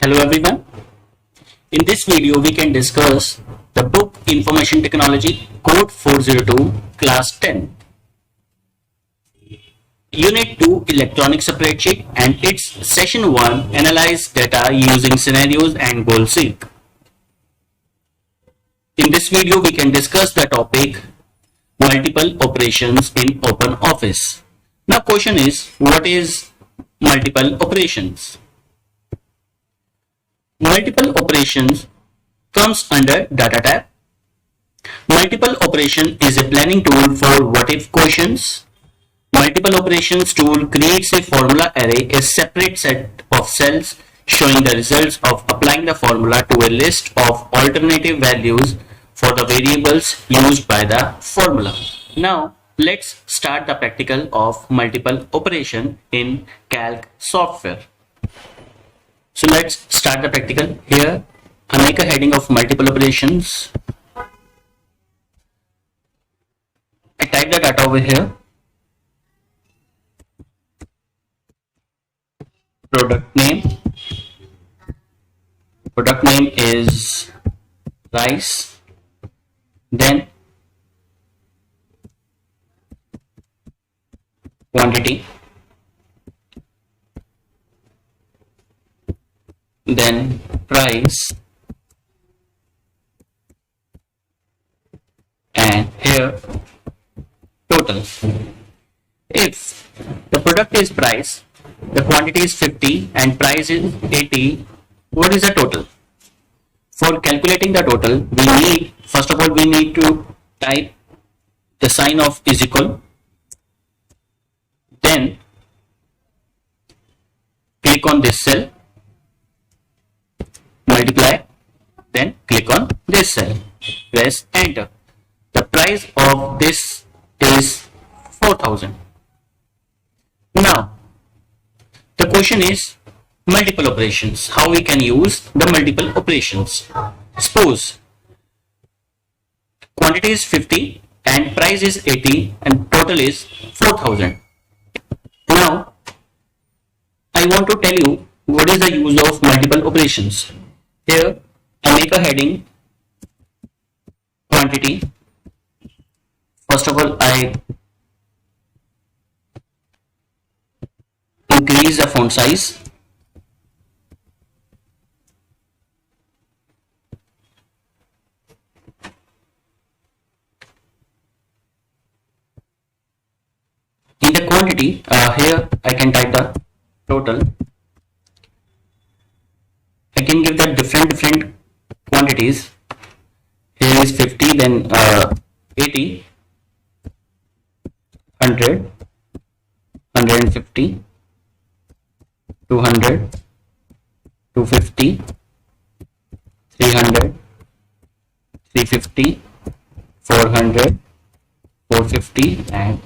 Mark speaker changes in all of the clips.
Speaker 1: Hello everyone. In this video we can discuss the book Information Technology Code 402 Class 10. Unit 2 Electronic Spreadsheet and its Session 1 Analyze Data Using Scenarios and Goal Seek. In this video we can discuss the topic Multiple Operations in OpenOffice. Now question is, what is multiple operations? Multiple operations comes under data tab. Multiple operation is a planning tool for what if questions. Multiple operations tool creates a formula array, a separate set of cells showing the results of applying the formula to a list of alternative values for the variables used by the formula. Now let's start the practical of multiple operation in Calc software. So let's start the practical. Here I make a heading of multiple operations. I type the data over here. Product name is rice. Then quantity, then price, and here total. If the product is price, the quantity is 50 and price is 80, what is the total? For calculating the total, we need, first of all, we need to type the sign of is equal, then click on this cell, multiply, then click on this cell, press enter. The price of this is 4000. Now the question is multiple operations, how we can use the multiple operations. Suppose quantity is 50 and price is 80 and total is 4000. Now I want to tell you what is the use of multiple operations. Here I make a heading quantity. First of all, I increase the font size. In the quantity, here I can type the total. I can give the different quantities. Here is 50, then 80, 100, 150, 200, 250, 300, 350, 400, 450 and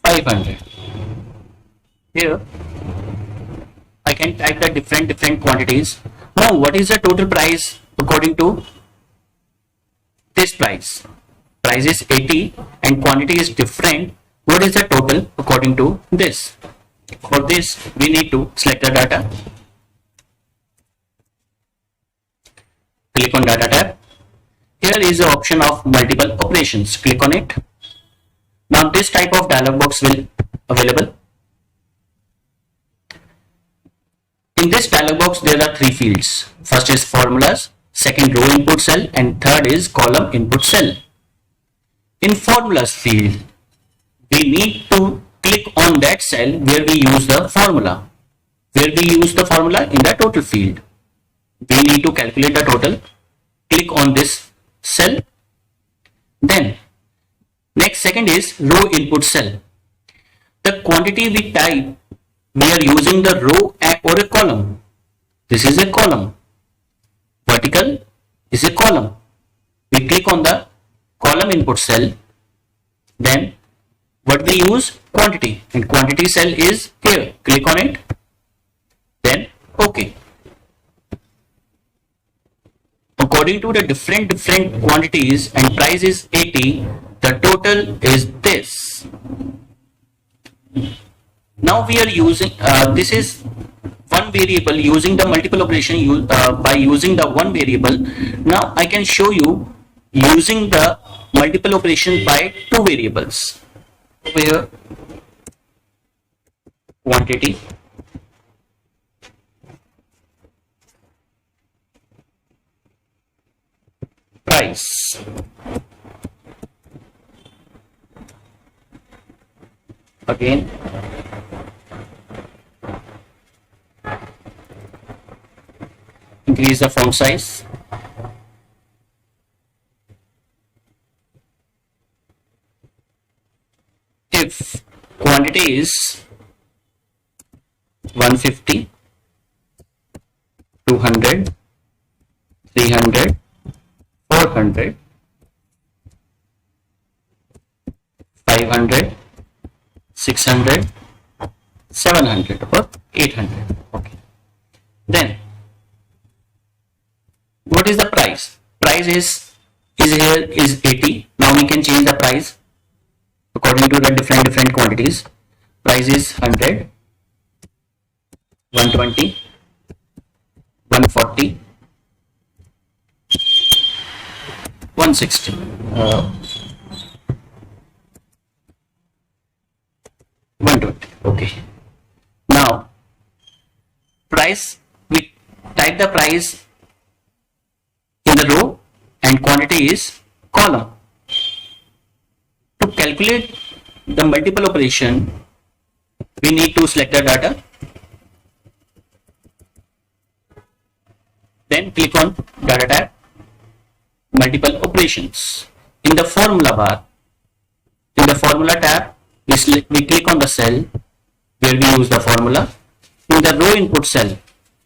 Speaker 1: 500. Here I can type the different quantities. Now what is the total price according to this price? Price is 80 and quantity is different. What is the total according to this? For this we need to select the data, click on data tab. Here is the option of multiple operations, click on it. Now this type of dialog box will available. In this dialog box there are three fields. First is formulas, second row input cell, and third is column input cell. In formulas field we need to click on that cell where we use the formula. Where we use the formula? In the total field. We need to calculate the total. Click on this cell. Then second is row input cell. The quantity we type, we are using the row or a column. This is a column. Vertical is a column. We click on the column input cell. Then what we use? Quantity, and quantity cell is here. Click on it, then OK. According to the different quantities and price is 80, the total is this. Now we are using this is one variable using the multiple operation by using the one variable. Now I can show you using the multiple operation by two variables. Over here, quantity, price. Again, increase the font size. If quantity is 150, 200, 300, 400, 500, 600, 700 or 800. Okay. Then what is the price? Price is here is 80. Now we can change the price according to the different quantities. Price is 100, 120, 140, 160. 120. Okay. Now price, we type the price in the row and quantity is column. To calculate the multiple operation, we need to select the data, then click on data tab, multiple operations. In the formula bar, in the formula tab, we click on the cell where we use the formula. In the row input cell,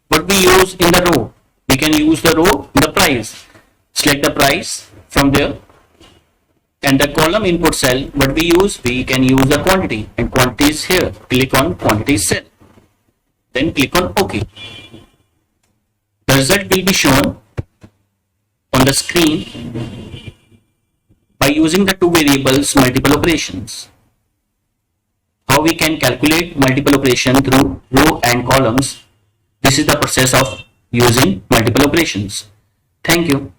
Speaker 1: what we use in the row, we can use the row, the price. Select the price from there. And the column input cell, what we can use the quantity, and quantity is here. Click on quantity cell, then click on OK. The result will be shown on the screen by using the two variables multiple operations. How we can calculate multiple operation through row and columns. This is the process of using multiple operations. Thank you.